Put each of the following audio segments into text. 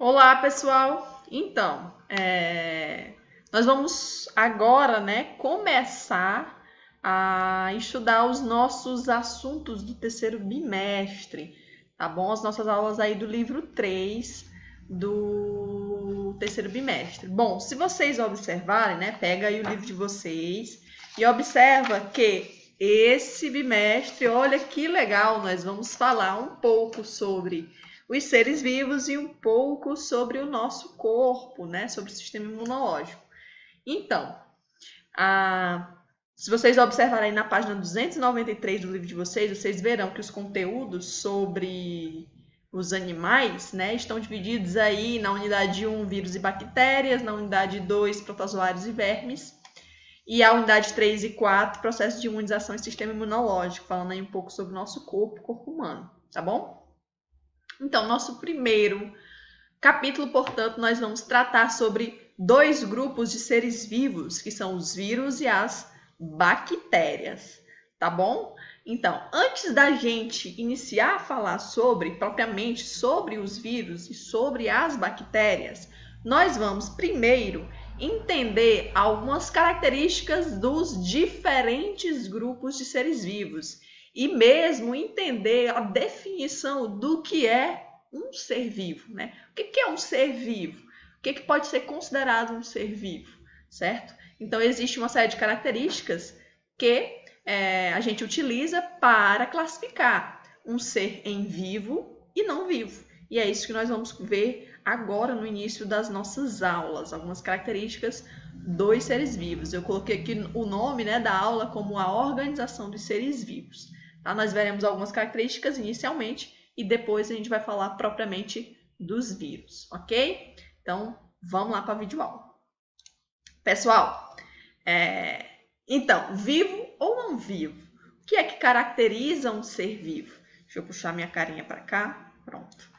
Olá, pessoal! Então, nós vamos agora, começar a estudar os nossos assuntos do terceiro bimestre, tá bom? As nossas aulas aí do livro 3 do terceiro bimestre. Bom, se vocês observarem, pega aí o livro de vocês e observa que esse bimestre, olha que legal, nós vamos falar um pouco sobre os seres vivos e um pouco sobre o nosso corpo, sobre o sistema imunológico. Então, se vocês observarem na página 293 do livro de vocês, vocês verão que os conteúdos sobre os animais, estão divididos aí na unidade 1, vírus e bactérias, na unidade 2, protozoários e vermes, e a unidade 3 e 4, processo de imunização e sistema imunológico, falando aí um pouco sobre o nosso corpo humano, tá bom? Então, nosso primeiro capítulo, portanto, nós vamos tratar sobre dois grupos de seres vivos, que são os vírus e as bactérias, tá bom? Então, antes da gente iniciar a falar propriamente sobre os vírus e sobre as bactérias, nós vamos primeiro entender algumas características dos diferentes grupos de seres vivos e mesmo entender a definição do que é um ser vivo, O que é um ser vivo? O que pode ser considerado um ser vivo, certo? Então, existe uma série de características que a gente utiliza para classificar um ser em vivo e não vivo. E é isso que nós vamos ver agora no início das nossas aulas, algumas características dos seres vivos. Eu coloquei aqui o nome da aula como a organização dos seres vivos. Tá? Nós veremos algumas características inicialmente e depois a gente vai falar propriamente dos vírus, ok? Então, vamos lá para a videoaula. Pessoal, então, vivo ou não vivo? O que é que caracteriza um ser vivo? Deixa eu puxar minha carinha para cá. Pronto.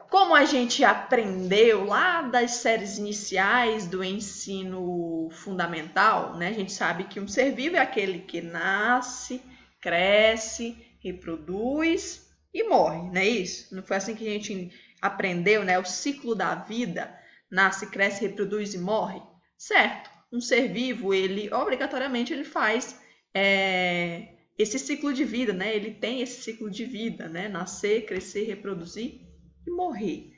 Como a gente aprendeu lá das séries iniciais do ensino fundamental, a gente sabe que um ser vivo é aquele que nasce, cresce, reproduz e morre, não é isso? Não foi assim que a gente aprendeu, o ciclo da vida, nasce, cresce, reproduz e morre? Certo. Um ser vivo, ele obrigatoriamente ele faz esse ciclo de vida, Ele tem esse ciclo de vida, Nascer, crescer, reproduzir e morrer,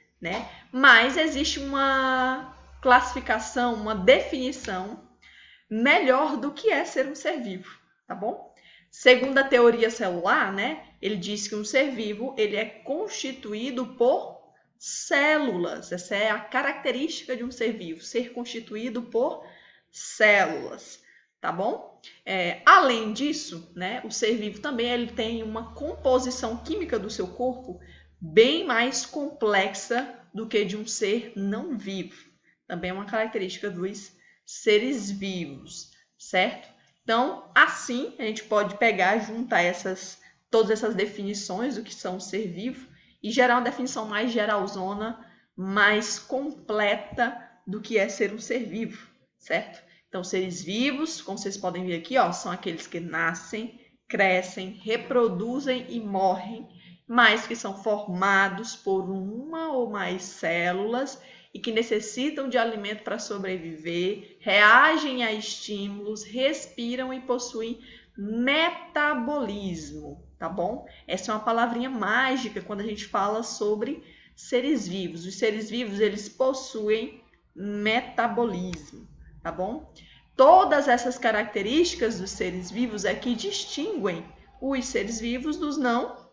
Mas existe uma classificação, uma definição melhor do que é ser um ser vivo, tá bom? Segundo a teoria celular, ele diz que um ser vivo ele é constituído por células. Essa é a característica de um ser vivo, ser constituído por células, tá bom? Além disso, o ser vivo também ele tem uma composição química do seu corpo bem mais complexa do que de um ser não vivo. Também é uma característica dos seres vivos, certo? Então, assim, a gente pode pegar, juntar todas essas definições do que são um ser vivo e gerar uma definição mais geralzona, mais completa do que é ser um ser vivo, certo? Então, seres vivos, como vocês podem ver aqui, são aqueles que nascem, crescem, reproduzem e morrem, mas que são formados por uma ou mais células e que necessitam de alimento para sobreviver, reagem a estímulos, respiram e possuem metabolismo, tá bom? Essa é uma palavrinha mágica quando a gente fala sobre seres vivos. Os seres vivos, eles possuem metabolismo, tá bom? Todas essas características dos seres vivos é que distinguem os seres vivos dos não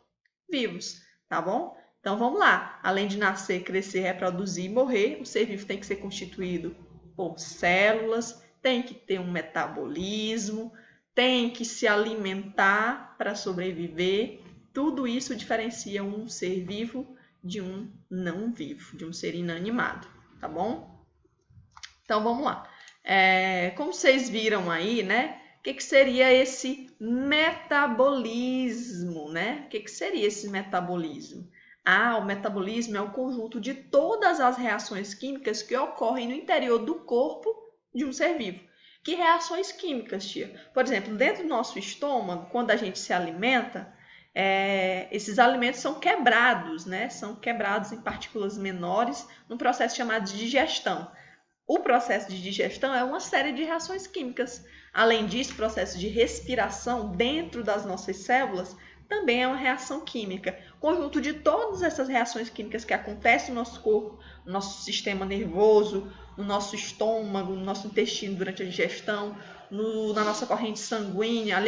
vivos, tá bom? Então vamos lá. Além de nascer, crescer, reproduzir e morrer, o ser vivo tem que ser constituído por células, tem que ter um metabolismo, tem que se alimentar para sobreviver. Tudo isso diferencia um ser vivo de um não vivo, de um ser inanimado, tá bom? Então vamos lá. Como vocês viram aí, o que seria esse metabolismo, O que seria esse metabolismo? O metabolismo é o conjunto de todas as reações químicas que ocorrem no interior do corpo de um ser vivo. Que reações químicas, tia? Por exemplo, dentro do nosso estômago, quando a gente se alimenta, esses alimentos são quebrados, né? São quebrados em partículas menores num processo chamado de digestão. O processo de digestão é uma série de reações químicas. Além disso, o processo de respiração dentro das nossas células também é uma reação química. Conjunto de todas essas reações químicas que acontecem no nosso corpo, no nosso sistema nervoso, no nosso estômago, no nosso intestino durante a digestão, na nossa corrente sanguínea,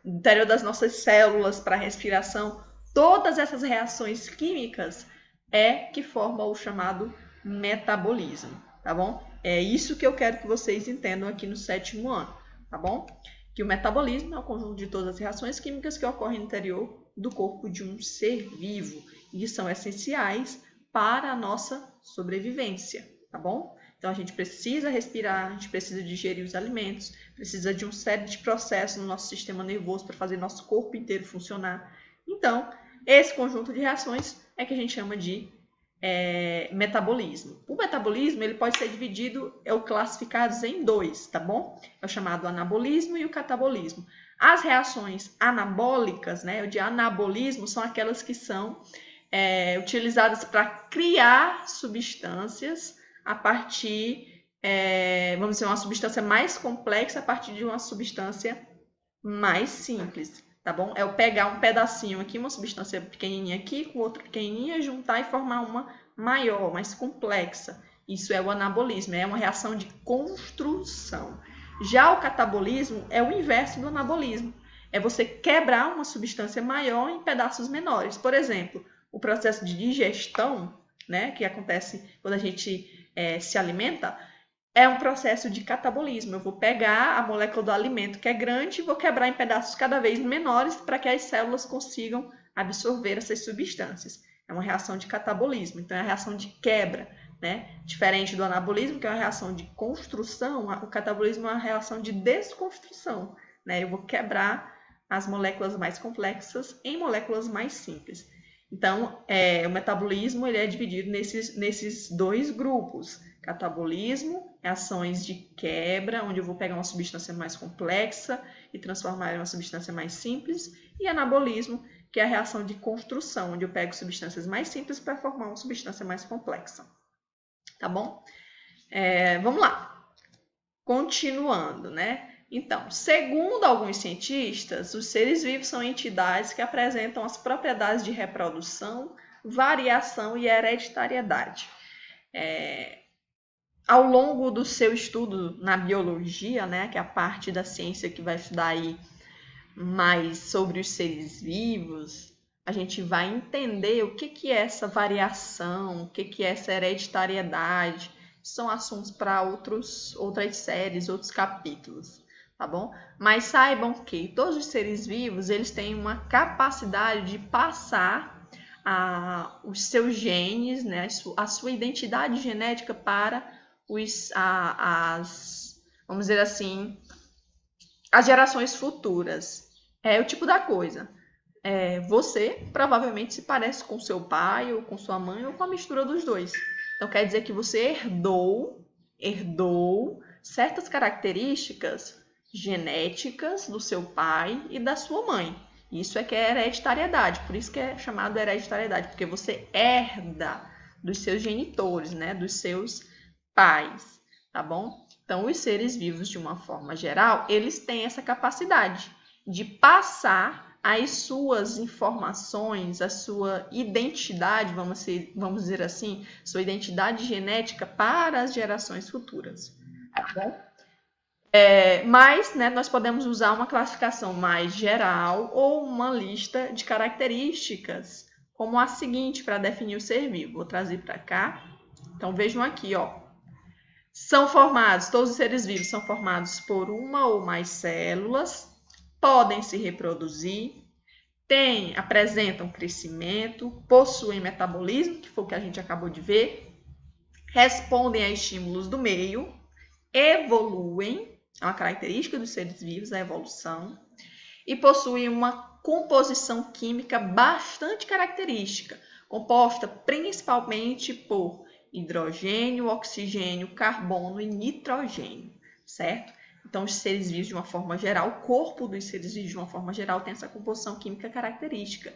no interior das nossas células para a respiração, todas essas reações químicas que formam o chamado metabolismo, tá bom? É isso que eu quero que vocês entendam aqui no 7º ano, tá bom? Que o metabolismo é o conjunto de todas as reações químicas que ocorrem no interior do corpo de um ser vivo e são essenciais para a nossa sobrevivência, tá bom? Então, a gente precisa respirar, a gente precisa digerir os alimentos, precisa de uma série de processos no nosso sistema nervoso para fazer nosso corpo inteiro funcionar. Então, esse conjunto de reações é que a gente chama de metabolismo. O metabolismo ele pode ser dividido, classificados em 2, tá bom? É o chamado anabolismo e o catabolismo. As reações anabólicas, né, o de anabolismo, são aquelas que são utilizadas para criar substâncias a partir, vamos dizer, uma substância mais complexa a partir de uma substância mais simples, tá bom? É eu pegar um pedacinho aqui, uma substância pequenininha aqui, com outra pequenininha, juntar e formar uma maior, mais complexa. Isso é o anabolismo, é uma reação de construção. Já o catabolismo é o inverso do anabolismo. É você quebrar uma substância maior em pedaços menores. Por exemplo, o processo de digestão, né, que acontece quando a gente se alimenta, é um processo de catabolismo. Eu vou pegar a molécula do alimento que é grande e vou quebrar em pedaços cada vez menores para que as células consigam absorver essas substâncias. É uma reação de catabolismo, então é a reação de quebra, né? Diferente do anabolismo, que é uma reação de construção, o catabolismo é uma reação de desconstrução, né? Eu vou quebrar as moléculas mais complexas em moléculas mais simples. Então, o metabolismo ele é dividido nesses 2 grupos. Catabolismo, ações de quebra, onde eu vou pegar uma substância mais complexa e transformar em uma substância mais simples. E anabolismo, que é a reação de construção, onde eu pego substâncias mais simples para formar uma substância mais complexa. Tá bom? Vamos lá. Continuando, né? Então, segundo alguns cientistas, os seres vivos são entidades que apresentam as propriedades de reprodução, variação e hereditariedade. Ao longo do seu estudo na biologia, né, que é a parte da ciência que vai estudar aí mais sobre os seres vivos, a gente vai entender o que é essa variação, o que é essa hereditariedade. São assuntos para outras séries, outros capítulos, tá bom? Mas saibam que todos os seres vivos, eles têm uma capacidade de passar os seus genes, né, a sua identidade genética para vamos dizer assim, as gerações futuras. É o tipo da coisa. Você provavelmente se parece com seu pai, ou com sua mãe, ou com a mistura dos dois. Então, quer dizer que você herdou certas características genéticas do seu pai e da sua mãe. Isso que é hereditariedade, por isso que é chamado hereditariedade, porque você herda dos seus genitores, né, dos seus pais, tá bom? Então, os seres vivos, de uma forma geral, eles têm essa capacidade de passar as suas informações, a sua identidade, vamos dizer assim, sua identidade genética para as gerações futuras, tá bom? Mas, né, nós podemos usar uma classificação mais geral ou uma lista de características, como a seguinte, para definir o ser vivo. Vou trazer para cá. Então, vejam aqui, ó. Todos os seres vivos são formados por uma ou mais células, podem se reproduzir, apresentam crescimento, possuem metabolismo, que foi o que a gente acabou de ver, respondem a estímulos do meio, evoluem, é uma característica dos seres vivos, a evolução, e possuem uma composição química bastante característica, composta principalmente por hidrogênio, oxigênio, carbono e nitrogênio, certo? Então, os seres vivos, de uma forma geral, o corpo dos seres vivos, de uma forma geral, tem essa composição química característica,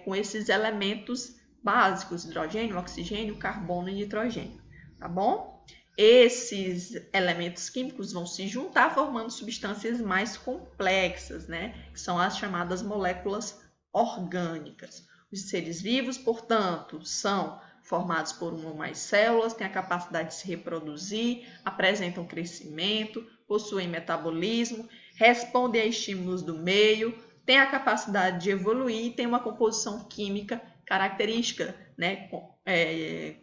com esses elementos básicos, hidrogênio, oxigênio, carbono e nitrogênio, tá bom? Esses elementos químicos vão se juntar formando substâncias mais complexas, né? Que são as chamadas moléculas orgânicas. Os seres vivos, portanto, são formados por uma ou mais células, têm a capacidade de se reproduzir, apresentam crescimento, possuem metabolismo, respondem a estímulos do meio, têm a capacidade de evoluir e têm uma composição química característica, né?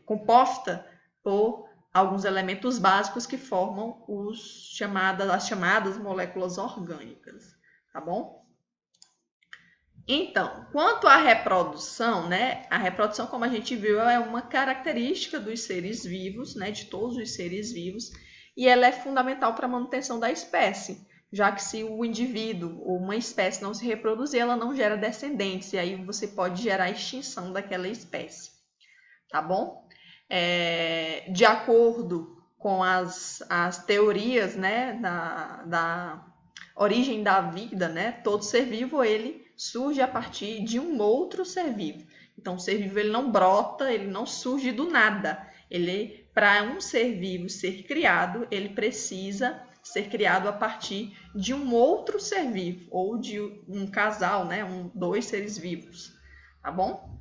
Composta por alguns elementos básicos que formam as chamadas moléculas orgânicas, tá bom? Então, quanto à reprodução, né? A reprodução, como a gente viu, é uma característica dos seres vivos, né? De todos os seres vivos, e ela é fundamental para a manutenção da espécie, já que se o indivíduo ou uma espécie não se reproduzir, ela não gera descendentes, e aí você pode gerar a extinção daquela espécie, tá bom? De acordo com as teorias, né, da origem da vida, né, todo ser vivo ele surge a partir de um outro ser vivo. Então, o ser vivo ele não brota, ele não surge do nada. Para um ser vivo ser criado, ele precisa ser criado a partir de um outro ser vivo, ou de um casal, né, dois seres vivos, tá bom?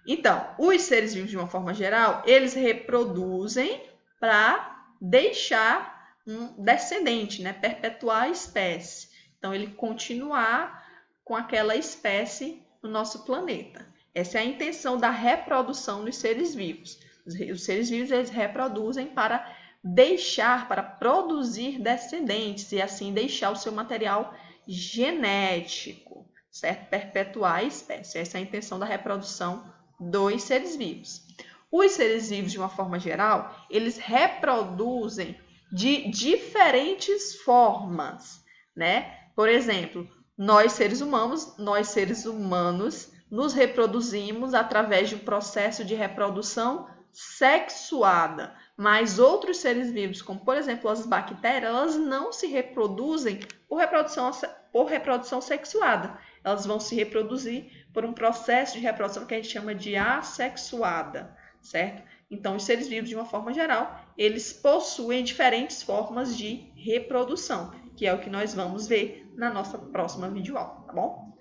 Então, os seres vivos, de uma forma geral, eles reproduzem para deixar um descendente, né? Perpetuar a espécie. Então, ele continuar com aquela espécie no nosso planeta. Essa é a intenção da reprodução dos seres vivos. Os seres vivos eles reproduzem para produzir descendentes e assim deixar o seu material genético, certo? Perpetuar a espécie. Essa é a intenção da reprodução dos seres vivos. Os seres vivos, de uma forma geral, eles reproduzem de diferentes formas, né? Por exemplo, nós seres humanos nos reproduzimos através de um processo de reprodução sexuada, mas outros seres vivos, como por exemplo as bactérias, elas não se reproduzem por reprodução sexuada. Elas vão se reproduzir por um processo de reprodução que a gente chama de assexuada, certo? Então, os seres vivos, de uma forma geral, eles possuem diferentes formas de reprodução, que é o que nós vamos ver na nossa próxima videoaula, tá bom?